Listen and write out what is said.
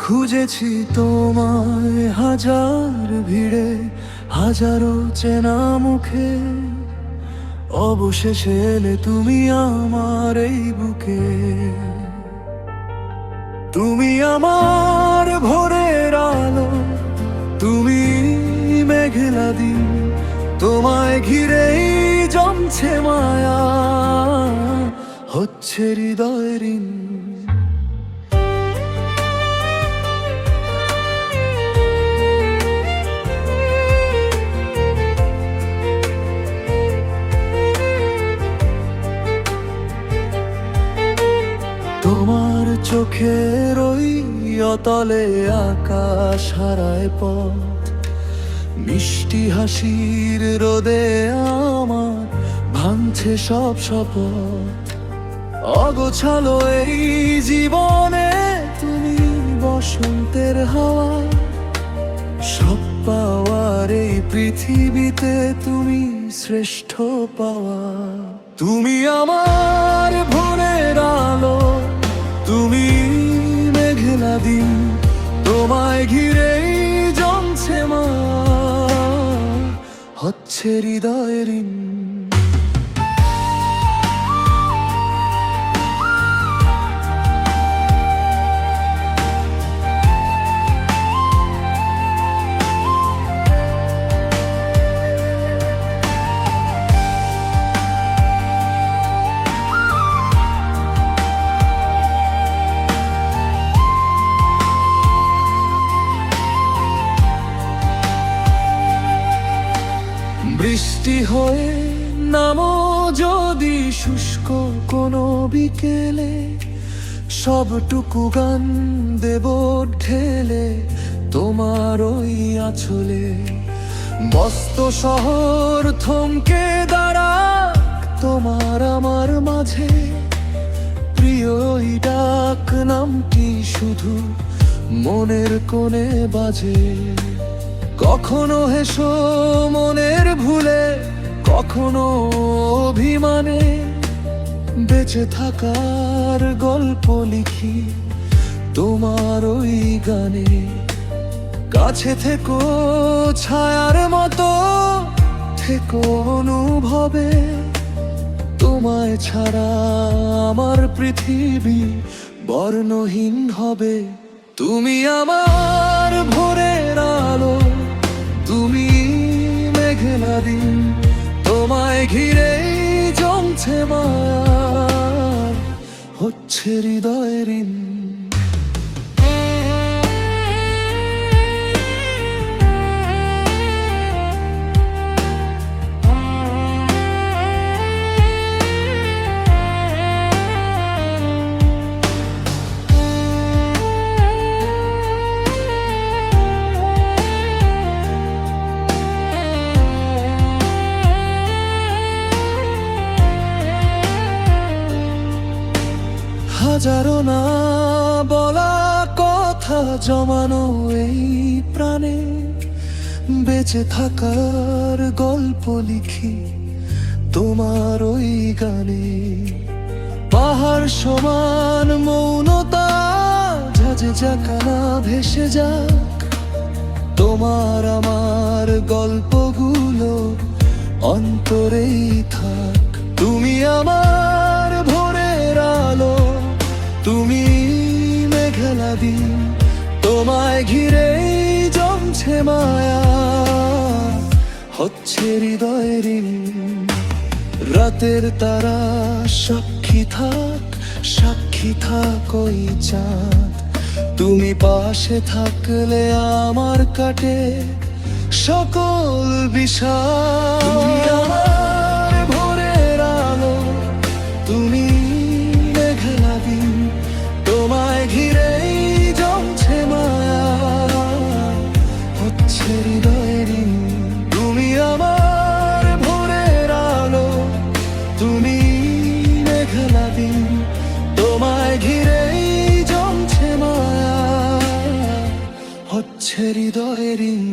খুঁজেছি তোমায় হাজার ভিড়ে, হাজারো চেনা মুখে, অবশেষে এলে তুমি আমার এই বুকে। তুমি আমার ভোরের আলো, তুমি মেঘলা দিন, তোমায় ঘিরেই জমছে মায়া, হচ্ছে হৃদয়ের ঋণ। তোমার চোখের ওই অতলে আকাশ হারায় পথ, মিষ্টি হাসির রোদে আমার ভাঙছে সব শপথ। অগোছালো এই জীবনে তুমি বসন্তের হাওয়া, সব পাওয়ার এই পৃথিবীতে তুমি শ্রেষ্ঠ পাওয়া। তুমি আমার ভোরের আলো, তুমি মেঘলা দিন, তোমায় ঘিরেই জমছে মায়া, হচ্ছে হৃদয়ের ঋণ। বৃষ্টি হয়ে নামো যদি শুষ্ক কোনো বিকেলে, সবটুকু গান দেব ঢেলে তোমার ওই আঁচলে। মস্ত শহর থমকে দাঁড়াক তোমার আমার মাঝে, প্রিয় ওই ডাক নামটি শুধু মনের কোণে বাজে। কখনো হেসো মনের ভুলে, কখনো অভিমানে, বেঁচে থাকার গল্প লিখি তোমার ওই গানে। কাছে থেকো ছায়ার মতো, থেকো অনুভবে, তোমায় ছাড়া আমার পৃথিবী বর্ণহীন হবে। তুমি আমার ভোরের আলো, তুমি মেঘলা দিন, তোমায় ঘিরেই জমছে মায়া, হচ্ছে হৃদয়ের ঋণ। হাজারো না বলা কথা জমানো এই প্রাণে, বেঁচে থাকার গল্প লিখি তোমার ওই গানে। পাহাড় সমান মৌনতা ঝাঁঝে জাকানা ভেসে যাক, তোমার আমার গল্পগুলো অন্তরেই থাক। তুমি আমার ভোরের আলো, তুমি মেঘলা দিন, তোমায় ঘিরেই জমছে মায়া, হচ্ছে হৃদয়ের ঋণ। রাতের তারা সাক্ষী থাক, সাক্ষী থাক ওই চাঁদ, তুমি পাশে থাকলে আমার কাটে সকল বিষাদ। তুমি আমার ভোরের আলো, তুমি মেঘলা দিন, তোমায় ঘিরেই জমছে মায়া, হচ্ছে হৃদয়ের ঋণ। তুমি আমার ভোরের আলো, তুমি মেঘলা দিন, তোমায় ঘিরেই জমছে মায়া, হচ্ছে হৃদয়ের ঋণ।